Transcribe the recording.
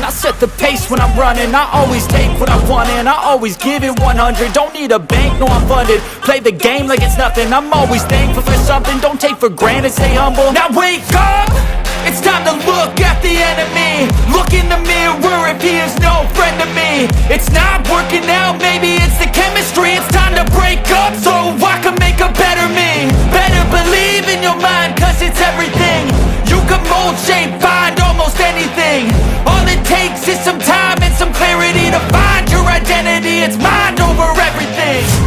I set the pace when I'm running. I always take what I want and I always give it 100. Don't need a bank, no I'm funded. Play the game like it's nothing. I'm always thankful for something. Don't take for granted, stay humble. Now wake up! It's time to look at the enemy. Look in the mirror if he is no friend to me. It's not working out, maybe it's the chemistry. It's time to break up so I can make a better me. Better believe in your mind, cause it's everything. You can mold, shape, find almost anything. All it takes is some time and some clarity to find your identity. It's mind over everything.